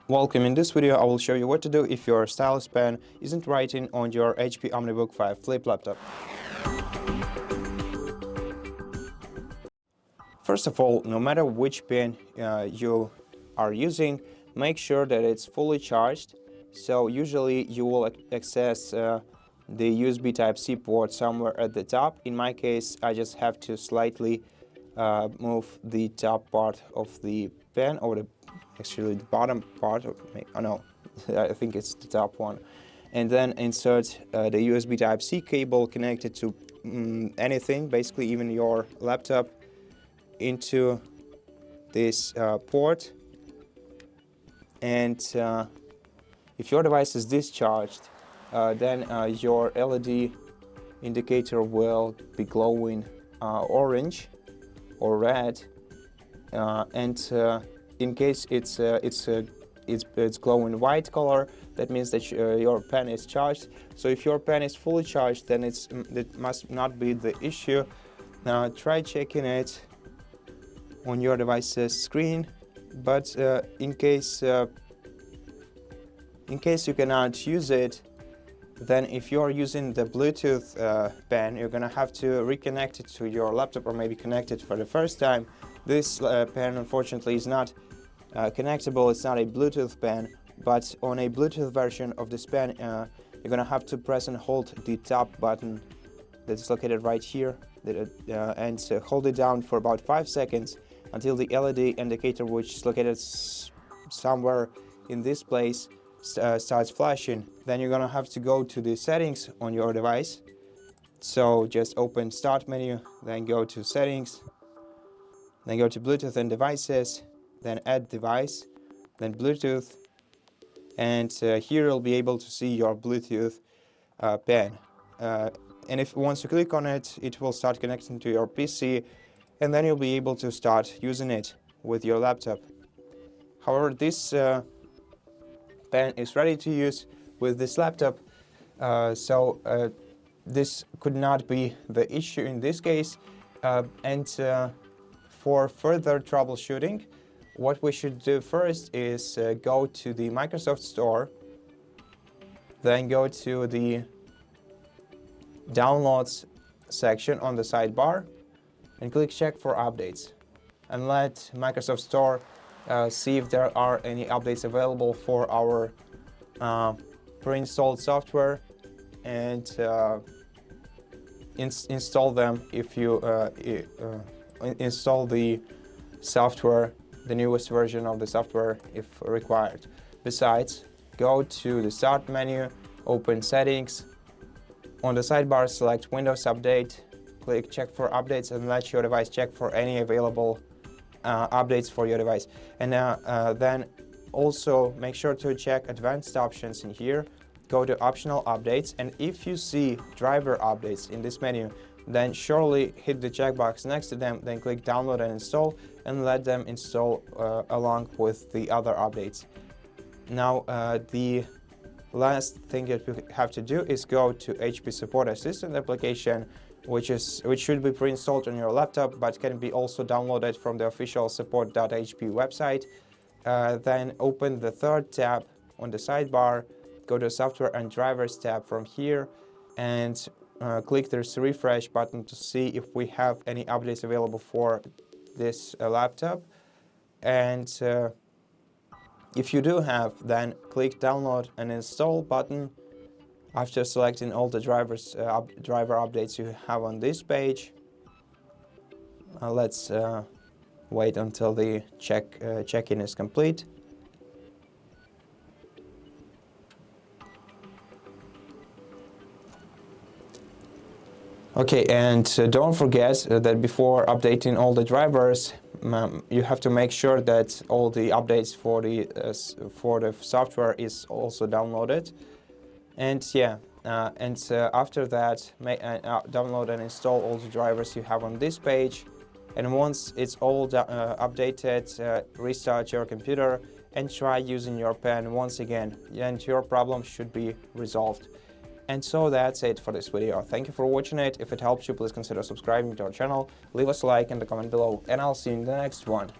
Welcome. In this video, I will show you what to do if your stylus pen isn't writing on your HP OmniBook 5 flip laptop. First of all, no matter which pen you are using, make sure that it's fully charged. So usually you will access the USB Type-C port somewhere at the top. In my case, I just have to slightly move the top part of the pen, or actually the bottom part of, oh no, I think it's the top one, and then insert the USB Type-C cable connected to anything, basically even your laptop, into this port. And if your device is discharged, then your LED indicator will be glowing orange or red, and in case it's glowing white color, that means that your pen is charged. So if your pen is fully charged, then it must not be the issue. Now try checking it on your device's screen, but in case you cannot use it, then if you're using the Bluetooth pen, you're gonna have to reconnect it to your laptop, or maybe connect it for the first time. This pen unfortunately is not connectable. It's not a Bluetooth pen, but on a Bluetooth version of this pen, you're gonna have to press and hold the top button that's located right here, and hold it down for about 5 seconds until the LED indicator, which is located somewhere in this place, starts flashing. Then you're gonna have to go to the settings on your device. So just open Start menu, then go to Settings, then go to Bluetooth and Devices, then Add Device, then Bluetooth, and here you'll be able to see your Bluetooth pen. And if once you click on it, it will start connecting to your PC, and then you'll be able to start using it with your laptop. However, this pen is ready to use with this laptop, so this could not be the issue in this case. And for further troubleshooting, what we should do first is go to the Microsoft Store, then go to the Downloads section on the sidebar, and click Check for Updates, and let Microsoft Store see if there are any updates available for our pre-installed software, and install them if you install the software, the newest version of the software if required. Besides, go to the Start menu, open Settings. On the sidebar, select Windows Update, click Check for Updates, and let your device check for any available updates for your device. And then also make sure to check Advanced Options in here, go to Optional Updates, and if you see driver updates in this menu, then surely hit the checkbox next to them, then click Download and Install, and let them install along with the other updates. Now the last thing that we have to do is go to HP Support Assistant application, which should be pre-installed on your laptop, but can be also downloaded from the official support.hp website. Then open the third tab on the sidebar, go to Software and Drivers tab from here, and click this refresh button to see if we have any updates available for this laptop. And if you do have, then click Download and Install button after selecting all the driver updates you have on this page. Let's wait until the check-in is complete. Okay, and don't forget that before updating all the drivers, you have to make sure that all the updates for the software is also downloaded. And yeah, after that, download and install all the drivers you have on this page. And once it's all updated, restart your computer and try using your pen once again, and your problem should be resolved. And so that's it for this video. Thank you for watching it. If it helps you, please consider subscribing to our channel, leave us a like in the comment below, and I'll see you in the next one.